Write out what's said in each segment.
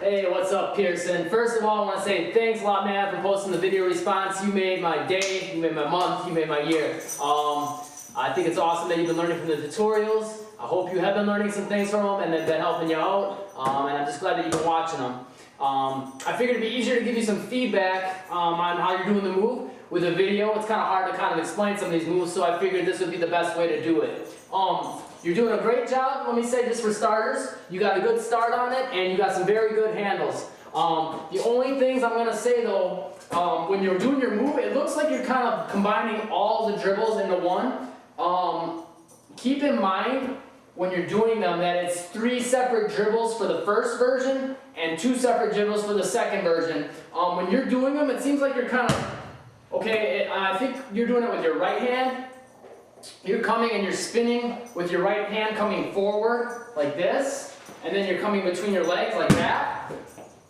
Hey, what's up, Peirson? First of all, I want to say thanks a lot, man, for posting the video response. You made my day, you made my month, you made my year. I think it's awesome that you've been learning from the tutorials. I hope you have been learning some things from them and they've been helping you out. And I'm just glad that you've been watching them. I figured it'd be easier to give you some feedback on how you're doing the move with a video. It's kind of hard to kind of explain some of these moves, so I figured this would be the best way to do it. You're doing a great job, let me say, just for starters. You got a good start on it, and you got some very good handles. The only things I'm going to say, though, when you're doing your move, it looks like you're kind of combining all the dribbles into one. Keep in mind, when you're doing them, that it's 3 separate dribbles for the first version, and 2 separate dribbles for the second version. When you're doing them, it seems like you're kind of, okay, I think you're doing it with your right hand. You're coming and you're spinning with your right hand coming forward like this, and then you're coming between your legs like that.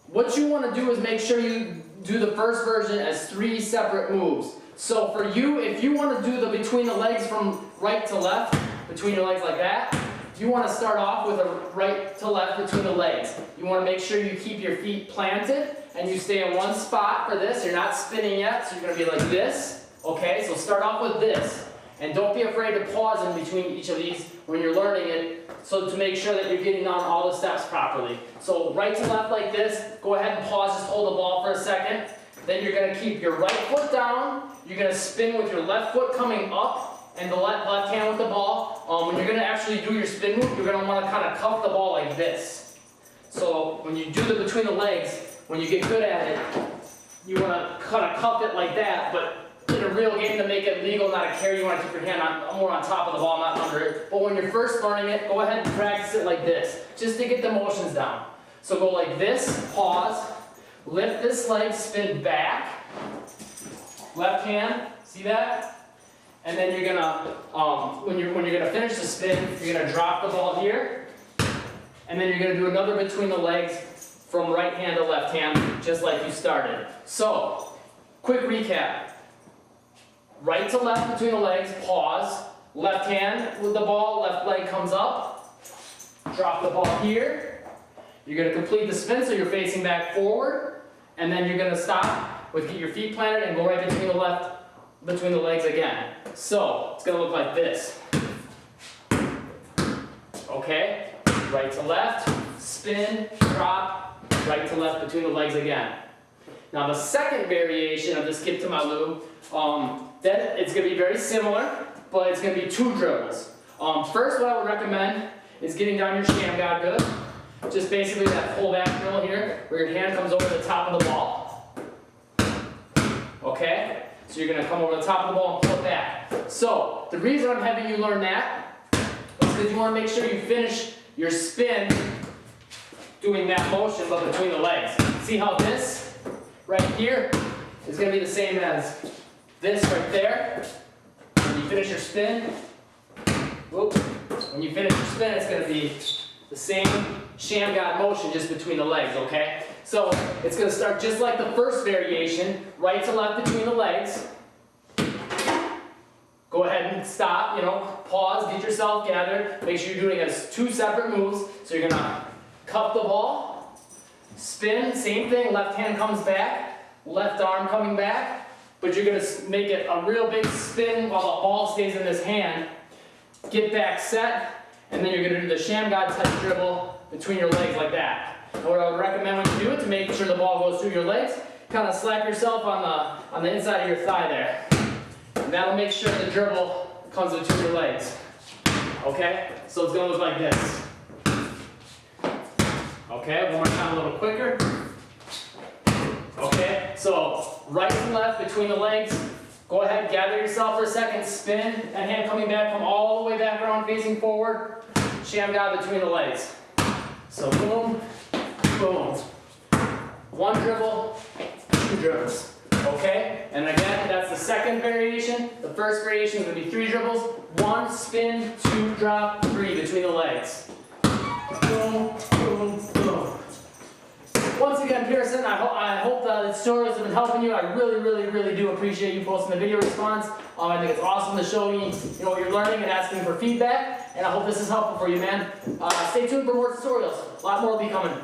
What you want to do is make sure you do the first version as 3 separate moves. So for you, if you want to do the between the legs from right to left, between your legs like that, you want to start off with a right to left between the legs. You want to make sure you keep your feet planted and you stay in one spot for this. You're not spinning yet, so you're going to be like this. Okay, so start off with this. And don't be afraid to pause in between each of these when you're learning it, so to make sure that you're getting on all the steps properly. So right to left like this, go ahead and pause, just hold the ball for a second. Then you're going to keep your right foot down, you're going to spin with your left foot coming up, and the left hand with the ball. When you're going to actually do your spin move, you're going to want to kind of cuff the ball like this. So when you do the between the legs, when you get good at it, you want to kind of cuff it like that, but in a real game, to make it legal, not a carry, you want to keep your hand more on top of the ball, not under it. But when you're first learning it, go ahead and practice it like this, just to get the motions down. So go like this, pause, lift this leg, spin back, left hand, see that? And then you're gonna, when you're gonna finish the spin, you're gonna drop the ball here, and then you're gonna do another between the legs from right hand to left hand, just like you started. So, quick recap. Right to left between the legs, pause, left hand with the ball, left leg comes up, drop the ball here. You're going to complete the spin so you're facing back forward, and then you're going to stop with your feet planted and go right between the legs again. So, it's going to look like this. Okay, right to left, spin, drop, right to left between the legs again. Now the second variation of this kick to my loo, then it's going to be very similar, but it's going to be 2 dribbles. First, what I would recommend is getting down your sham god good. Just basically that pull back drill here, where your hand comes over the top of the ball. Okay? So you're going to come over the top of the ball and pull it back. So, the reason I'm having you learn that is because you want to make sure you finish your spin doing that motion, but between the legs. See how this right here is going to be the same as this right there. When you finish your spin, when you finish your spin, it's going to be the same sham god motion just between the legs, okay? So it's going to start just like the first variation, right to left between the legs. Go ahead and stop, pause, get yourself gathered. Make sure you're doing it as 2 separate moves. So you're going to cup the ball, spin, same thing, left hand comes back, left arm coming back. But you're going to make it a real big spin while the ball stays in this hand. Get back set, and then you're going to do the sham god type dribble between your legs like that. And what I would recommend when you do it, to make sure the ball goes through your legs, kind of slap yourself on the inside of your thigh there. And that'll make sure the dribble comes between your legs. Okay? So it's going to look like this. Okay, one more time a little quicker. Okay, so right and left between the legs. Go ahead, gather yourself for a second, spin, that hand coming back from all the way back around facing forward. Sham god between the legs. So boom, boom. 1 dribble, 2 dribbles. Okay, and again, that's the second variation. The first variation is going to be 3 dribbles. 1, spin, 2, drop, 3 between the legs. Boom, boom, boom. Once again, Peirson, I hope the tutorials have been helping you. I really do appreciate you posting the video response. I think it's awesome to show me what you're learning and asking for feedback. And I hope this is helpful for you, man. Stay tuned for more tutorials. A lot more will be coming.